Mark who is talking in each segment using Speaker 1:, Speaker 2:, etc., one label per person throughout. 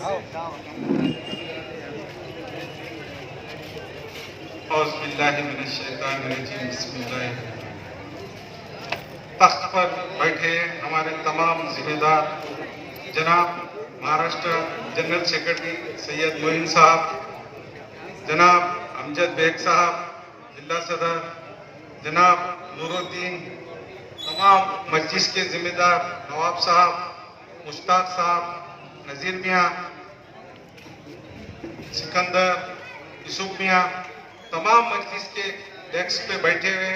Speaker 1: तख्त पर बैठे हमारे तमाम जिम्मेदार जनाब महाराष्ट्र जनरल सेक्रेटरी सैयद मोइन साहब, जनाब अमजद बेग साहब जिला सदर, जनाब नूरुद्दीन, तमाम मस्जिद के जिम्मेदार नवाब साहब, मुश्ताक साहब, नज़ीर मियाँ, सिकंदर, यूसुफ मियाँ, तमाम मस्जिद के डेस्क पे बैठे हुए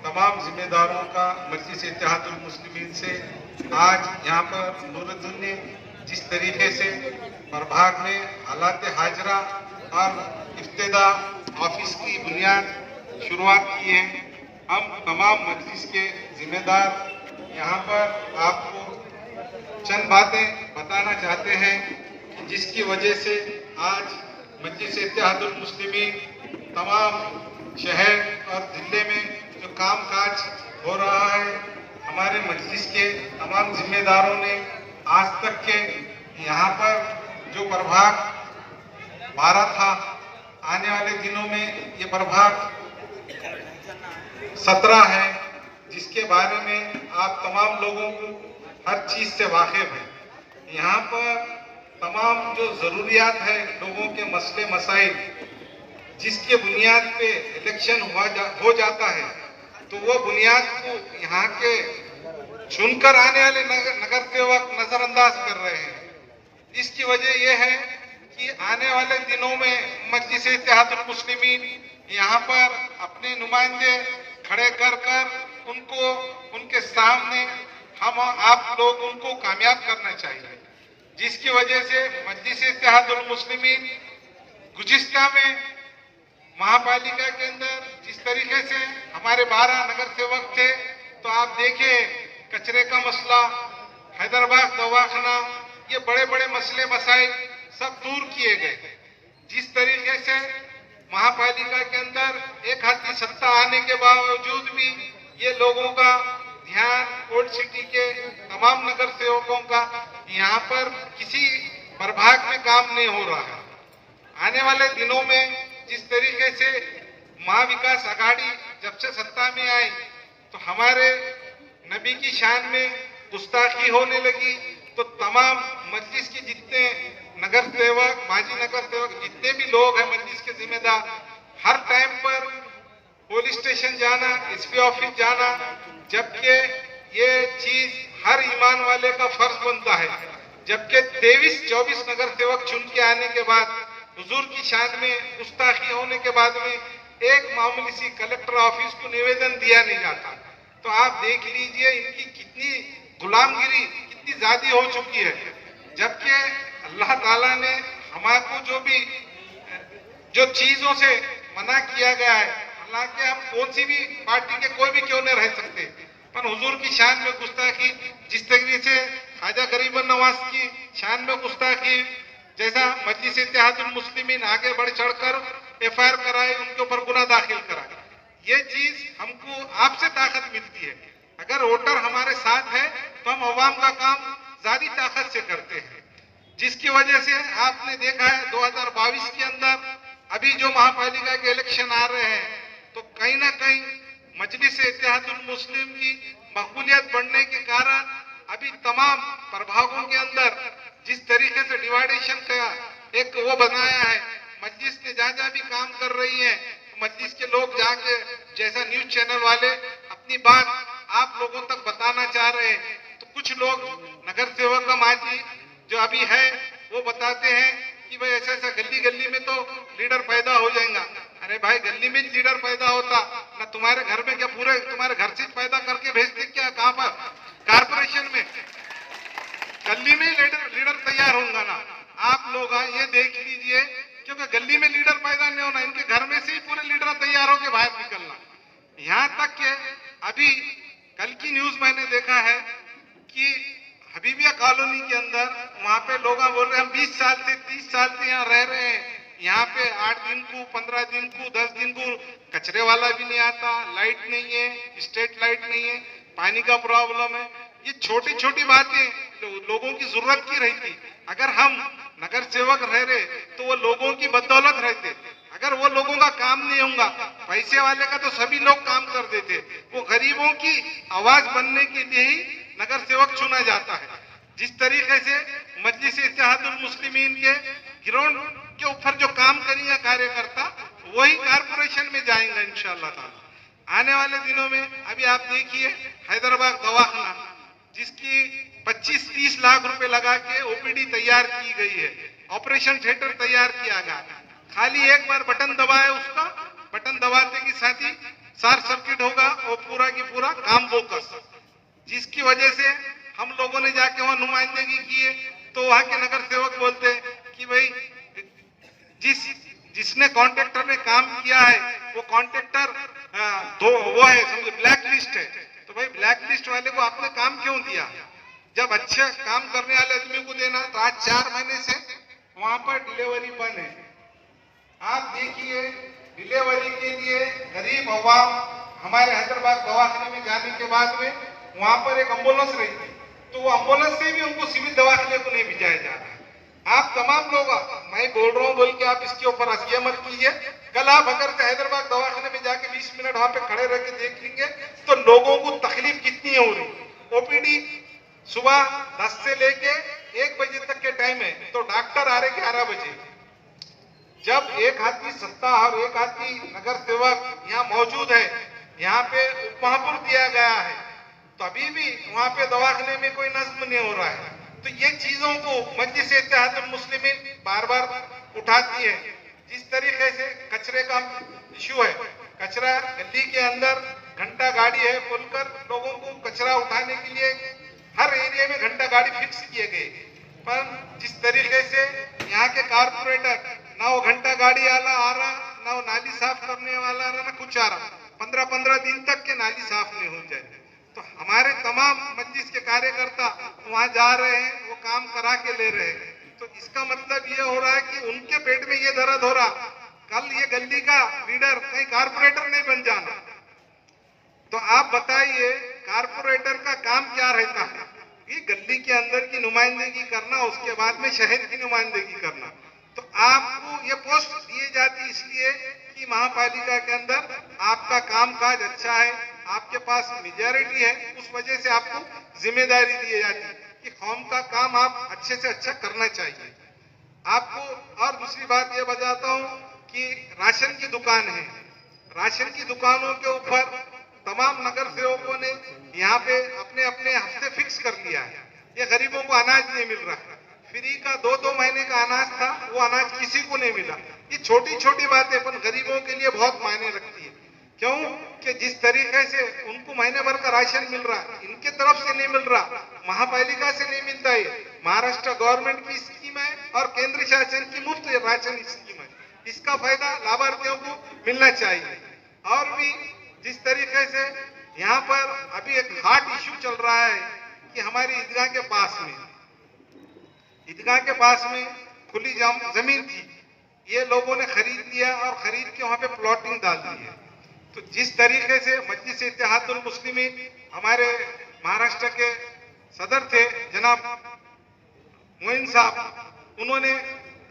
Speaker 1: तमाम जिम्मेदारों का मजलिस इत्तेहादुल मुस्लिमीन से आज यहाँ पर नूरुद्दीन ने जिस तरीके से प्रभाग में हालात हाजरा और इफ्तिदा ऑफिस की बुनियाद शुरुआत की है, हम तमाम मजलिस के जिम्मेदार यहाँ पर आपको चंद बातें बताना चाहते हैं जिसकी वजह से आज मजलिस इत्तेहादुल मुस्लिमीन तमाम शहर और जिले में जो कामकाज हो रहा है, हमारे मजलिस के तमाम जिम्मेदारों ने आज तक के यहाँ पर जो प्रभाग 12 था, आने वाले दिनों में ये प्रभाग 17 है, जिसके बारे में आप तमाम लोगों को हर चीज से वाकिफ है। यहाँ पर तमाम जो जरूरियात है, लोगों के मसले मसाइल जिसके बुनियाद पे इलेक्शन हो जाता है, तो वो बुनियाद को यहाँ के चुनकर आने वाले नगर सेवक नजरअंदाज कर रहे हैं। इसकी वजह यह है कि आने वाले दिनों में मजलिस इत्तेहादुल मुस्लिमीन यहाँ पर अपने नुमाइंदे खड़े कर उनको उनके सामने हम आप लोग उनको कामयाब करना चाहिए, जिसकी वजह से मजलिस इत्तेहादुल मुस्लिमीन गुज़िश्ता में महापालिका के अंदर जिस तरीके से हमारे 12 नगर सेवक थे, तो आप देखें कचरे का मसला, हैदराबाद दवाखाना, ये बड़े बड़े मसले मसाइल सब दूर किए गए। जिस तरीके से महापालिका के अंदर एक हाथी सत्ता आने के बावजूद भी ये लोगों का ध्यान ओल्ड सिटी के तमाम नगर सेवकों का यहाँ पर किसी प्रभाग में काम नहीं हो रहा है। आने वाले दिनों में जिस तरीके से महाविकास आघाड़ी जब से सत्ता में आई, तो हमारे नबी की शान में गुस्ताखी होने लगी, तो तमाम मजलिस के जितने नगर सेवक, माजी नगर सेवक, जितने भी लोग हैं मजलिस के जिम्मेदार, हर टाइम पर पुलिस स्टेशन जाना, एसपी ऑफिस जाना, जबकि ये चीज हर ईमान वाले का फर्ज बनता है। जबकि 23-24 नगर सेवक चुन के आने के बाद हुजूर की शान में गुस्ताखी होने के बाद में एक मामूली सी कलेक्टर ऑफिस को निवेदन दिया नहीं जाता। तो आप देख लीजिए इनकी कितनी गुलामगिरी कितनी ज्यादा हो चुकी है। जबकि अल्लाह ताला ने हमारे जो चीजों से मना किया गया है, हालांकि हम कौन सी भी पार्टी के कोई भी क्यों नहीं रह सकते, पर हुजूर की शान में गुस्ताखी, जिस तरीके से ख्वाजा गरीब नवाज की शान में गुस्ताखी, जैसा मजलिस इत्तेहादुल मुस्लिमीन आगे बढ़ चढ़कर FIR कराए, उनके ऊपर गुना दाखिल कराए, ये चीज हमको आपसे ताकत मिलती है। अगर वोटर हमारे साथ है तो हम अवाम का काम ज्यादा ताकत से करते हैं, जिसकी वजह से आपने देखा है 2022 के अंदर अभी जो महापालिका के इलेक्शन आ रहे हैं, तो कहीं ना कहीं मजलिस इत्तेहादुल मुस्लिम की मकबूलियत बढ़ने के कारण अभी तमाम प्रभागों के अंदर जिस तरीके से डिवाइडेशन का एक वो बनाया है, मजलिस ने जहाँ भी काम कर रही है, मजलिस के लोग जाके जैसा न्यूज चैनल वाले अपनी बात आप लोगों तक बताना चाह रहे हैं, तो कुछ लोग नगर सेवक का माजी जो अभी है वो बताते हैं कि भाई ऐसा ऐसा गली गली में तो लीडर पैदा हो जाएगा। अरे भाई, गली में लीडर पैदा होता ना, तुम्हारे घर में क्या पूरे तुम्हारे घर से पैदा करके भेजते क्या? कहाँ पर? कारपोरेशन में गली में लीडर तैयार होगा ना। आप लोग ये देख लीजिए, क्योंकि गली में लीडर पैदा नहीं होना, इनके घर में से ही पूरे लीडर तैयार होके बाहर निकलना। यहाँ तक के अभी कल की न्यूज मैंने देखा है कि हबीबिया कॉलोनी के अंदर वहां पे लोग बोल रहे हैं हम 20 साल से 30 साल से यहाँ रह रहे हैं, यहाँ पे 8 दिन को 15 दिन को 10 दिन को कचरे वाला भी नहीं आता, लाइट नहीं है, स्ट्रीट लाइट नहीं है, पानी का प्रॉब्लम है। ये छोटी छोटी बातें लोगों की जरूरत की रहती, अगर हम नगर सेवक रह रहे तो वो लोगों की बदौलत रहते। अगर वो लोगों का काम नहीं होगा, पैसे वाले का तो सभी लोग काम कर देते, वो गरीबों की आवाज बनने के लिए ही नगर सेवक चुना जाता है। जिस तरीके से मजलिस इत्तेहादुल मुस्लिमीन के ग्राउंड के ऊपर जो काम करेंगे कार्यकर्ता, वही कारपोरेशन में जाएंगे इंशाअल्लाह ताला। आने वाले दिनों में अभी आप देखिए हैदराबाद दवाखाना, जिसकी 25-30 लाख रुपए लगा के ओपीडी तैयार की गई है, ऑपरेशन थिएटर तैयार किया गया, खाली एक बार बटन दबाए, उसका बटन दबाते के साथ ही शॉर्ट सर्किट होगा और पूरा की पूरा काम बोकस। जिसकी वजह से हम लोगों ने जाके वहां नुमाइंदगी की है, तो वहां के नगर सेवक बोलते हैं कि भाई जिसने कॉन्ट्रैक्टर ने काम किया है वो कॉन्ट्रैक्टर वो है, समझो ब्लैक लिस्ट है। तो भाई ब्लैक लिस्ट वाले को आपने काम क्यों दिया? जब अच्छा काम करने वाले आदमी को देना। तो आज 4 महीने से वहां पर डिलीवरी बंद है। आप देखिए डिलीवरी के लिए गरीब अवाम हमारे हैदराबाद दवाखाने में जाने के बाद में वहां पर एक एम्बुलेंस रहती, तो वो एम्बुलेंस से भी उनको सिविल दवाखाने को नहीं भिजाया जा रहा है। आप तमाम लोग, मैं बोल रहा हूं बोल के आप इसके ऊपर हंसिया मत कीजिए। कल आप अगर हैदराबाद दवाखाने में जाके 20 मिनट वहां पे खड़े रह के देख लेंगे तो लोगों को तकलीफ कितनी हो रही। ओपीडी सुबह 10 से लेके 1 बजे तक के टाइम है, तो डॉक्टर आ रहे 11 बजे। जब एक आदमी सत्ता और एक आदमी नगर सेवक यहाँ मौजूद है, यहाँ पे उपमहापौर दिया गया है, तो अभी भी वहां पे दवाखाने में कोई नज्म नहीं हो रहा है। तो ये चीजों को मजलिस इत्तेहादुल मुस्लिमीन बार बार उठाती है। जिस तरीके से कचरे का इशू है, कचरा गली के अंदर घंटा गाड़ी है बोलकर लोगों को कचरा उठाने के लिए हर एरिया में घंटा गाड़ी फिक्स किए गए, पर जिस तरीके से यहाँ के कारपोरेटर ना वो घंटा गाड़ी वाला आ रहा, ना वो नाली साफ करने वाला आ रहा, ना कुछ आ रहा, 15-15 दिन तक के नाली साफ नहीं हो जाए। तो हमारे तमाम मजलिस के कार्यकर्ता वहां जा रहे हैं, वो काम करा के ले रहे हैं। तो इसका मतलब ये हो रहा है कि उनके पेट में ये दर्द हो रहा, कल ये गली का लीडर कहीं कारपोरेटर नहीं बन जाना। तो आप बताइए कारपोरेटर का काम क्या रहता है? ये गली के अंदर की नुमाइंदगी करना, उसके बाद में शहर की नुमाइंदगी करना। तो आपको ये पोस्ट दिए जाती इसलिए कि महापालिका के अंदर आपका कामकाज अच्छा है, आपके पास मेजॉरिटी है, उस वजह से आपको जिम्मेदारी दी जाती कि कौम का काम आप अच्छे से अच्छा करना चाहिए। आपको और दूसरी बात ये बताता हूँ कि राशन की दुकान है, राशन की दुकानों के ऊपर तमाम नगर सेवकों ने यहाँ पे अपने अपने हफ्ते फिक्स कर लिया है। ये गरीबों को अनाज नहीं मिल रहा है, फ्री का 2-2 महीने का अनाज था, वो अनाज किसी को नहीं मिला। ये छोटी छोटी बातें पर गरीबों के लिए बहुत मायने रखती है। क्यों कि जिस तरीके से उनको महीने भर का राशन मिल रहा है, इनके तरफ से नहीं मिल रहा, महापालिका से नहीं मिलता है, महाराष्ट्र गवर्नमेंट की स्कीम है और केंद्र शासन की मुफ्त राशन स्कीम है, इसका फायदा लाभार्थियों को मिलना चाहिए। और भी जिस तरीके से यहाँ पर अभी एक हार्ट इश्यू चल रहा है कि हमारी ईदगाह के पास में खुली जमीन थी, ये लोगों ने खरीद लिया और खरीद के वहां पे प्लॉटिंग डाल दी है। तो जिस तरीके से मजलिस इत्तेहादुल मुस्लिमीन हमारे महाराष्ट्र के सदर थे जनाब मोइन साहब, उन्होंने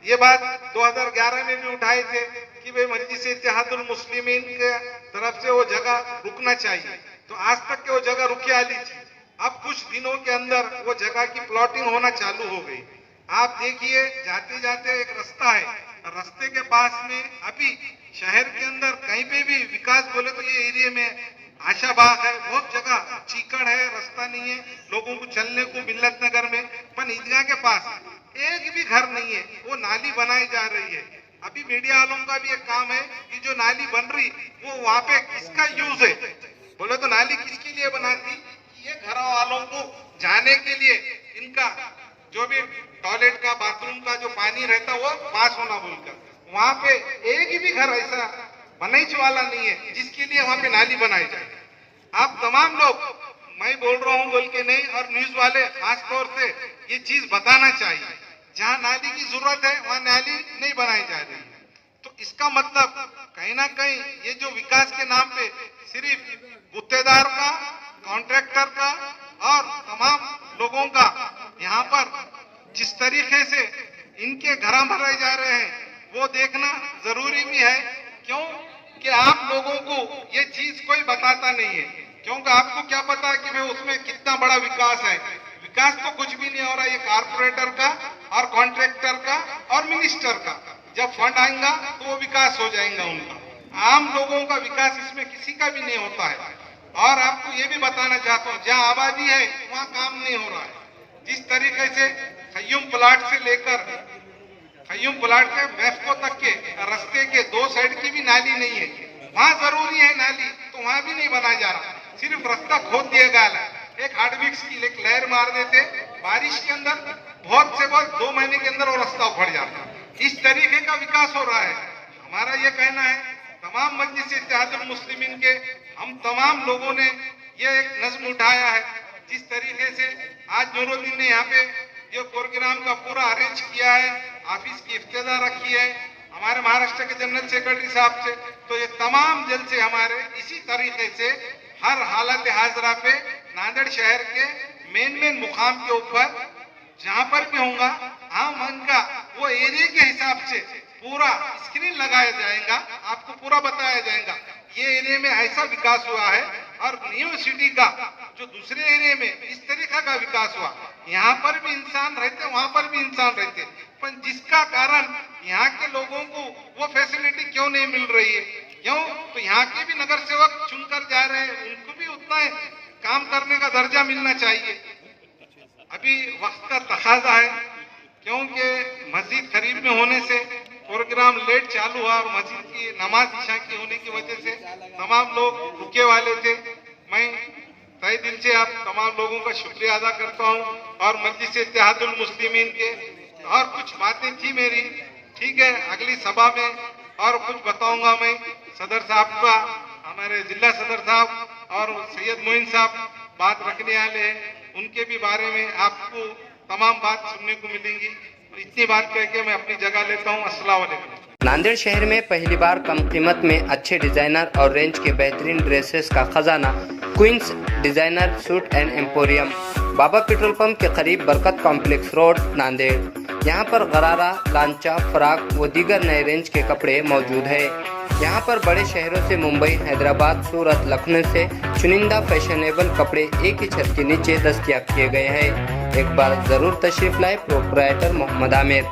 Speaker 1: ये बात 2011 में भी उठाए थे कि भाई मजलिस इत्तेहादुल मुस्लिमीन के तरफ से वो जगह रुकना चाहिए। तो आज तक के वो जगह रुकी आली थी, अब कुछ दिनों के अंदर वो जगह की प्लॉटिंग होना चालू हो गई। आप देखिए जाते जाते एक रास्ता है, रास्ते के पास में अभी शहर के अंदर कहीं पे भी विकास बोले तो ये एरिया में आशाबाग है, बहुत जगह चीकड़ है, रास्ता नहीं है लोगों को चलने को मिल्लत नगर में, पर ईदगाह के पास एक भी घर नहीं है, वो नाली बनाई जा रही है। अभी मीडिया वालों का भी एक काम है कि जो नाली बन रही वो वहां पे किसका यूज है, बोले तो नाली किसके लिए बनाती, ये घर वालों को जाने के लिए इनका जो भी टॉयलेट का बाथरूम का जो पानी रहता वो पास होना बोलकर, वहां पे एक भी घर ऐसा बनाइच वाला नहीं है जिसके लिए वहां पे नाली बनाई जाए। आप तमाम लोग, मैं बोल रहा हूं बोल के नहीं, और न्यूज वाले खास तौर से ये चीज बताना चाहिए, जहां नाली की जरूरत है वहां नाली नहीं बनाई जा रही है। तो इसका मतलब कहीं ना कहीं ये जो विकास के नाम पे सिर्फ गुत्तेदार का, कॉन्ट्रैक्टर का और तमाम लोगों का यहाँ पर जिस तरीके से इनके घर भरे जा रहे हैं, वो देखना जरूरी भी है। क्यों कि आप लोगों को ये चीज कोई बताता नहीं है, क्योंकि आपको क्या पता है कि भाई उसमें कितना बड़ा विकास है। विकास तो कुछ भी नहीं हो रहा, ये कारपोरेटर का और कॉन्ट्रैक्टर का और मिनिस्टर का। जब फंड आएगा तो वो विकास हो जाएगा उनका, आम लोगों का विकास इसमें किसी का भी नहीं होता है। और आपको ये भी बताना चाहता हूँ, जहाँ आबादी है वहाँ काम नहीं हो रहा है। जिस तरीके से खय्यूम प्लाट से मैफको तक के रास्ते के दो साइड की भी नाली नहीं है, वहाँ जरूरी है नाली, तो वहाँ भी नहीं बनाया जा रहा, सिर्फ रास्ता खोद दिया गया है। एक हार्डविक्स की एक लहर मार देते, बारिश के अंदर बहुत से बहुत 2 महीने के अंदर वो रास्ता उखड़ जाता। इस तरीके का विकास हो रहा है। हमारा ये कहना है तमाम मजलिस इत्तेहादुल मुस्लिमीन के हम तमाम लोगों ने ये एक नज्म उठाया है। जिस तरीके से आज नूरुद्दीन ने यहाँ पे ये प्रोग्राम का पूरा अरेंज किया है, ऑफिस की इफ्तिदा रखी है हमारे महाराष्ट्र के जनरल सेक्रेटरी साहब से, तो ये तमाम जलसे हमारे इसी तरीके से हर हालत हाजरा पे नांदेड़ शहर के मेन मुकाम के ऊपर जहां पर भी होगा हम उनका वो एरिया के हिसाब से पूरा स्क्रीन लगाया जाएगा, आपको पूरा बताया जाएगा ये एरिया में ऐसा विकास हुआ है और न्यू सिटी का जो दूसरे एरिया में इस तरीका का विकास हुआ। यहाँ पर भी इंसान रहते, वहां पर भी इंसान रहते, पर जिसका कारण यहाँ के लोगों को वो फैसिलिटी क्यों नहीं मिल रही है, क्यों? तो यहाँ के भी नगर सेवक चुनकर जा रहे हैं, उनको भी उतना काम करने का दर्जा मिलना चाहिए। अभी वक्त का तकाजा है, क्योंकि मस्जिद करीब में होने से प्रोग्राम लेट चालू हुआ और मस्जिद की नमाज इशा की होने की वजह से तमाम लोग रुके वाले थे। मैं तहे दिल से आप तमाम लोगों का शुक्रिया अदा करता हूं और मजलिस इत्तेहादुल मुस्लिमीन के और कुछ बातें थी मेरी, ठीक है, अगली सभा में और कुछ बताऊंगा मैं। सदर साहब का, हमारे जिला सदर साहब और सैयद मोइन साहब बात रखने वाले हैं, उनके भी बारे में आपको तमाम बात सुनने को मिलेंगी। इतनी बात कह के मैं अपनी जगह लेता हूँ। अस्सलाम वालेकुम।
Speaker 2: नांदेड़ शहर में पहली बार कम कीमत में अच्छे डिजाइनर और रेंज के बेहतरीन ड्रेसेस का खजाना Queens designer suit and emporium, Baba petrol pump के करीब बरकत कॉम्प्लेक्स रोड नांदेड़। यहाँ पर गरारा, लांचा, फ्राक व दीगर नए रेंज के कपड़े मौजूद है। यहाँ पर बड़े शहरों से मुंबई, हैदराबाद, सूरत, लखनऊ से चुनिंदा फैशनेबल कपड़े एक ही छत के नीचे दस्तयाब किए गए हैं। एक बार जरूर तशरीफ लाए। प्रोप्राइटर मोहम्मद आमिर।